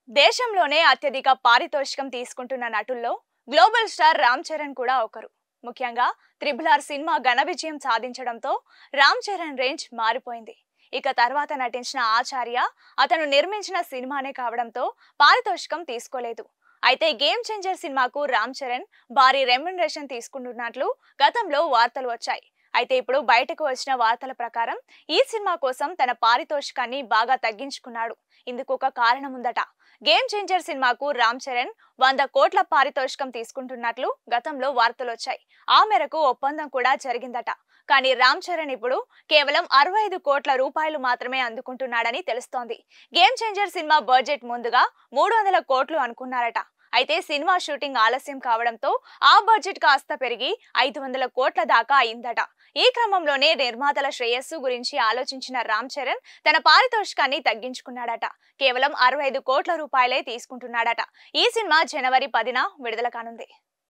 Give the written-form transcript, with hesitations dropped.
దేశంలోనే అత్యధిక పారితోషికం తీసుకుంటున్న నటుల్లో గ్లోబల్ స్టార్ రామ్ చరణ్ కూడా ఒకరు. ముఖ్యంగా త్రిబుల్ ఆర్ సినిమా ఘన విజయం సాధించడంతో రామ్ చరణ్ రేంజ్ మారిపోయింది. ఇక తర్వాత నటించిన ఆచార్య అతను నిర్మించిన సినిమానే కావడంతో పారితోషికం తీసుకోలేదు. అయితే గేమ్ చేంజర్ సినిమాకు రామ్ చరణ్ భారీ రెమ్యునరేషన్ తీసుకుంటున్నట్లు గతంలో వార్తలు వచ్చాయి. అయితే ఇప్పుడు బయటకు వచ్చిన వార్తల ప్రకారం ఈ సినిమా కోసం తన పారితోషికాన్ని బాగా తగ్గించుకున్నాడు. ఇందుకు ఒక కారణం ఉందట. గేమ్ చేంజర్ సినిమాకు రామ్ చరణ్ 100 కోట్ల పారితోషికం తీసుకుంటున్నట్లు గతంలో వార్తలు వచ్చాయి. ఆ మేరకు ఒప్పందం కూడా జరిగిందట. కానీ రామ్ చరణ్ ఇప్పుడు కేవలం 65 కోట్ల రూపాయలు మాత్రమే అందుకుంటున్నాడని తెలుస్తోంది. గేమ్ చేంజర్ సినిమా బడ్జెట్ ముందుగా 300 కోట్లు అనుకున్నారట. అయితే సినిమా షూటింగ్ ఆలస్యం కావడంతో ఆ బడ్జెట్ కాస్త పెరిగి 500 కోట్ల దాకా అయిందట. ఈ క్రమంలోనే నిర్మాతల శ్రేయస్సు గురించి ఆలోచించిన రామ్ చరణ్ తన పారితోషికాన్ని తగ్గించుకున్నాడట. కేవలం 65 కోట్ల రూపాయలే తీసుకుంటున్నాడట. ఈ సినిమా జనవరి 10న విడుదల కానుంది.